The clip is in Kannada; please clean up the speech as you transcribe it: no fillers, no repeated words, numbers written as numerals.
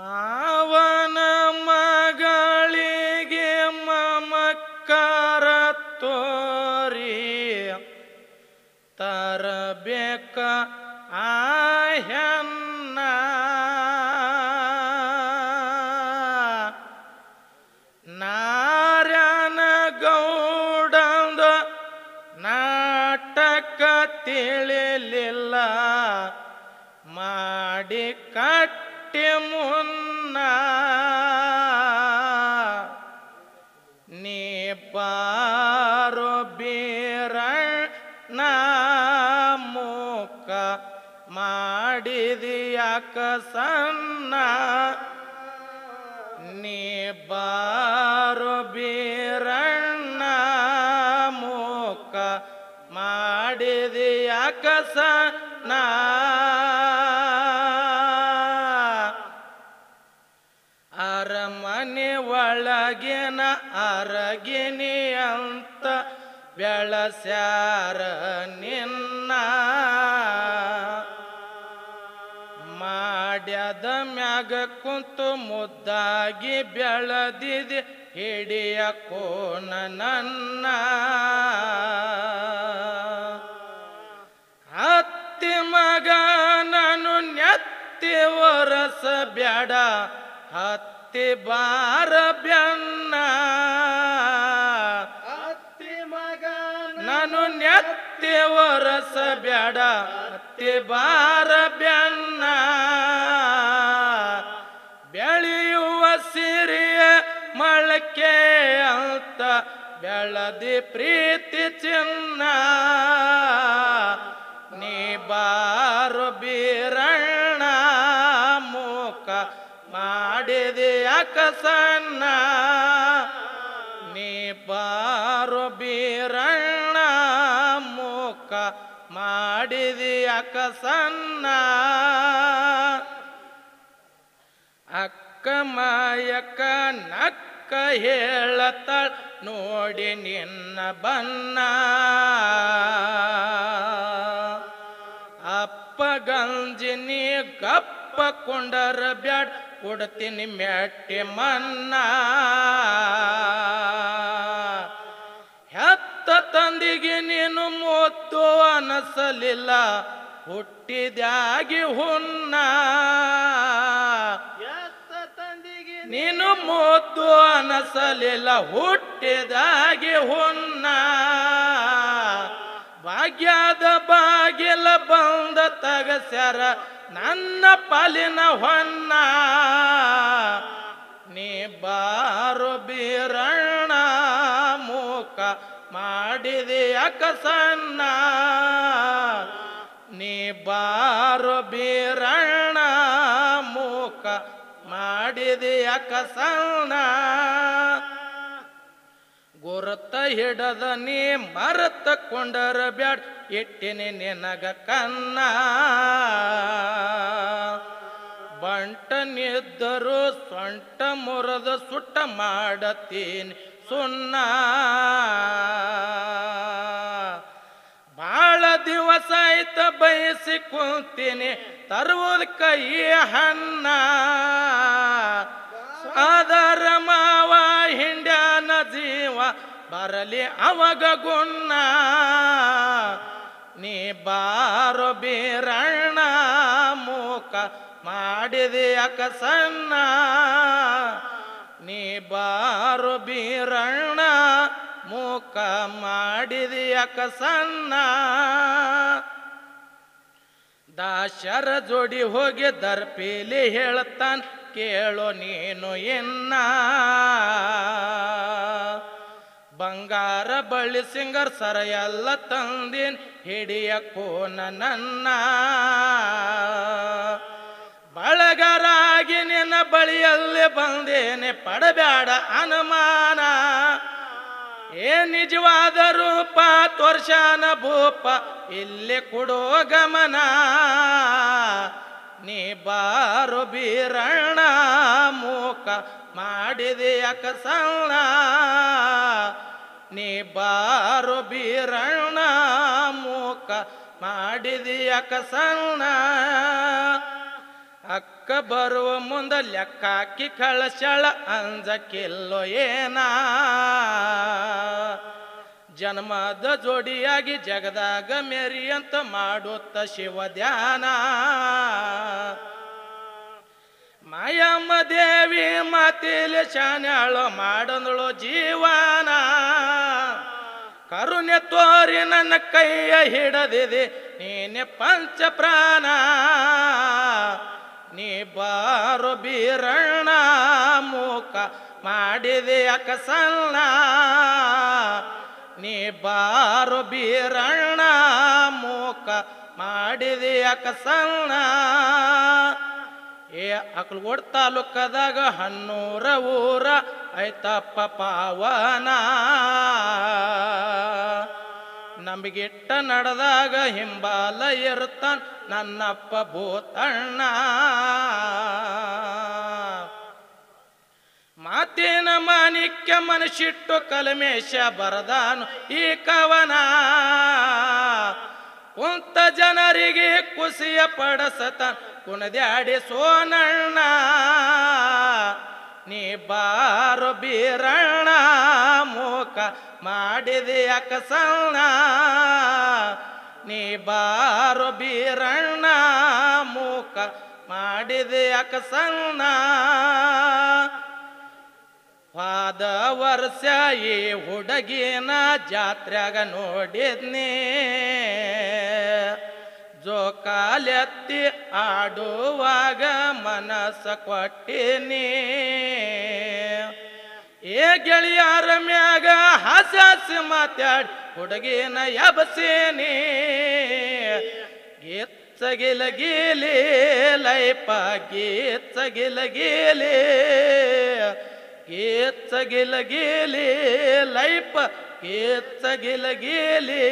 ಮಾವನ ಮಗಳಿಗೆ ಮಮಕಾರ ತೋರಿ ತರಬೇಕ ಆಹ್ಯನ್ನ ನಾರಾಯಣ ಗೌಡಂದ ನಾಟಕ ತಿಳಿಲಿಲ್ಲ ಮಾಡಿ ಕಟ್ಟಿ ಮುನ್ನ ನೀ ಬಾರೋ ಬೀರಣ್ಣ ಮುಖ ಮಾಡಿದ್ಯಾಕ ಸಣ್ಣ ನೀ ಬಾರೋ ಬೀರಣ್ಣ ಮುಖ ಮಾಡಿದ್ಯಾಕ ಸಣ್ಣ ಅರಮನೆ ಒಳಗಿನ ಅರಗಿನಿ ಅಂತ ಬೆಳಸ್ಯಾರ ನಿನ್ನ ಮಾಡ್ಯದ ಮ್ಯಾಗ ಕುಂತು ಮುದ್ದಾಗಿ ಬೆಳದಿದೆ ಹಿಡಿಯ ಕೋನ ನನ್ನ ಹತ್ತಿ ಮಗ ನಾನು ನೆತ್ತಿ ಒರಸ ಬ್ಯಾಡ ಹತ್ತಿ ಬಾರ ಬೆನ್ನ ಹತ್ತಿ ಮಗ ನಾನು ನೆತ್ತಿ ಒರಸ ಬ್ಯಾಡ ಹತ್ತಿ ಬಾರ ಬೆನ್ನ ಬೆಳೆಯುವ ಸಿರಿಯ ಮೊಳಕೆ ಅಂತ ಬೆಳದಿ ಪ್ರೀತಿ ಚಿನ್ನ ನೀ ಬಾರು ಬೀರಣ್ಣ ಮುಖ ಮಾಡಿದ್ಯಾಕ ಸಣ್ಣ ನೀ ಬಾರು ಬೀರಣ್ಣ ಮುಖ ಮಾಡಿದ್ಯಾಕ ಸಣ್ಣ ಅಕ್ಕ ಮಾಯಕ್ಕ ನಕ್ಕ ಹೇಳತಾಳ ನೋಡಿ ನಿನ್ನ ಬನ್ನ ಅಪ್ಪ ಗಂಜಿನಿ ಗಪ್ಪ ಕೊಂಡರ ಬ್ಯಾಡ ಕೊಡ್ತೀನಿ ಮೆಟ್ಟಿ ಮನ್ನ ಹೆತ್ತ ತಂದಿಗೆ ನೀನು ಮುದ್ದು ಅನಸಲಿಲ್ಲ ಹುಟ್ಟಿದ್ಯಾಗಿ ಹುನ್ನ ನೀನು ಮುದ್ದು ಅನಸಲಿಲ್ಲ ಹುಟ್ಟಿದಾಗಿ ಹುನ್ನ ಭಾಗ್ಯದ ಬಾಗಿಲ ಬಂದ ತಗಸ್ಯಾರ ನನ್ನ ಪಾಲಿನ ಹೊನ್ನ ನೀ ಬಾರು ಬೀರಣ್ಣ ಮುಖ ಮಾಡಿದ್ಯಾಕ ಸಣ್ಣ ನೀ ಬಾರು ಬೀರಣ್ಣ ಮುಖ ಮಾಡಿದ್ಯಾಕ ಸಣ್ಣ ಗುರುತ ಹಿಡದ ನೀ ಮರತ ಕೊಂಡರ ಬ್ಯಾಡ ಇಟ್ಟಿನಿ ನಿನಗ ಕನ್ನ ಬಂಟನಿದ್ದರು ಸೊಂಟ ಮುರದ ಸುಟ್ಟ ಮಾಡತೀನಿ ಸುಣ್ಣ ಬಾಳ ದಿವಸ ಆಯ್ತ ಬಯಸಿ ಕುಂತೀನಿ ತರುವುದ ಕೈ ಹಣ್ಣ ಸಾದರ ಮಾವ ಹಿಂಡ್ಯಾನ ಜೀವ ಬರಲಿ ಅವಾಗ ಗುಣ್ಣ ನೀ ಬಾರೋ ಬೀರಣ್ಣ ಮುಖ ಮಾಡಿದ್ಯಾಕ ಸಣ್ಣ ನೀ ಬಾರೋ ಬೀರಣ್ಣ ಮುಖ ಮಾಡಿದ್ಯಾಕ ಸಣ್ಣ ದಾಶರ ಜೋಡಿ ಹೋಗಿ ದರ್ಪೇಲಿ ಹೇಳ್ತಾನ ಕೇಳೋ ನೀನು ಎನ್ನ ಬಂಗಾರ ಬಳ್ಳಿ ಸಿಂಗರ್ ಸರ ಎಲ್ಲ ತಂದಿನ್ ಹಿಡಿಯ ಕೋನ ನನ್ನ ಬಳಗರಾಗಿ ನಿನ್ನ ಬಳಿಯಲ್ಲಿ ಬಂದೇನೆ ಪಡಬ್ಯಾಡ ಅನುಮಾನ ಏ ನಿಜವಾದ ರೂಪ ತೋರ್ಷಾನ ಭೂಪ ಇಲ್ಲಿ ಕೊಡೋ ಗಮನ ನೀ ಬಾರು ಬೀರಣ್ಣ ಮುಖ ಮಾಡಿದ್ಯಾಕ ಸಣ್ಣ ನೀ ಬಾರು ಬೀರಣ್ಣ ಮುಖ ಮಾಡಿದ್ಯಾಕ ಸಣ್ಣ ಅಕ್ಕ ಅಕ್ಕ ಬರುವ ಮುಂದ ಲೆಕ್ಕಾಕಿ ಕಳಶಳ ಅಂಜಕ್ಕಿಲ್ಲೋ ಏನ ಜನ್ಮದ ಜೋಡಿಯಾಗಿ ಜಗದಾಗ ಮೇರಿ ಅಂತ ಮಾಡುತ್ತ ಶಿವ ಧ್ಯಾನ ಮಾಯಮ್ಮ ದೇವಿ ಮಾತಿಲಿ ಶಾನ್ಯಾಳು ಮಾಡಂದಳು ಜೀವನ ಕರುಣೆ ತೋರಿ ನನ್ನ ಕೈಯ ಹಿಡದಿದೆ ನೀನೆ ಪಂಚ ಪ್ರಾಣ ನೀ ಬಾರೋ ಬೀರಣ್ಣ ಮೂಕ ಮಾಡಿದೆ ಅಕಸಣ್ಣ ನೀ ಬಾರೋ ಬೀರಣ್ಣ ಮೂಕ ಮಾಡಿದೆ ಅಕಸಣ್ಣ ಏ ಅಕ್ಲಗೋಡ್ ತಾಲೂಕದಾಗ ಹನ್ನೂರ ಊರ ಐತಪ್ಪ ಪಾವನ ನಂಬಿಗಿಟ್ಟ ನಡೆದಾಗ ಹಿಂಬಾಲ ಇರ್ತಾನ ನನ್ನಪ್ಪ ಭೂತಣ್ಣ ಮಾತಿನ ಮಾಣಿಕ್ಯ ಮನಸ್ಸಿಟ್ಟು ಕಲ್ಮೇಶ ಬರದಾನು ಈ ಕವನ ಕುಂತ ಜನರಿಗೆ ಖುಷಿಯ ಪಡಸತ ಕುಣದ್ಯಾಡಿ ಸೋನಣ್ಣ ನೀ ಬಾರೋ ಬೀರಣ್ಣ ಮೂಕ ಮಾಡಿದೆ ಅಕಸಣ್ಣ ನೀ ಬಾರೋ ಬೀರಣ್ಣ ಮೂಕ ಮಾಡಿದೆ ಅಕಸಣ್ಣ ಹೋದ ವರ್ಷ ಈ ಹುಡುಗಿನ ಜಾತ್ರೆಗ ನೋಡಿದ್ನಿ ಜೋಕಾಲೆತ್ತಿ ಆಡುವಾಗ ಮನಸ್ಸ ಕೊಟ್ಟಿನಿ ಏ ಗೆಳೆಯರ ಮ್ಯಾಗ ಹಸಿ ಮಾತಾಡಿ ಹುಡುಗಿನ ಎಬಸೀನಿ ಗೀತ್ಸಗಿಲ ಗೀಲಿ ಲೈಪ ಗೀತ್ಸಗಿಲ ಗೀಲಿ ಗೀತ್ಸಗಿಲ ಗೀಲಿ ಲೈಪ ಗೀತ್ಸಗಿಲ ಗೀಲಿ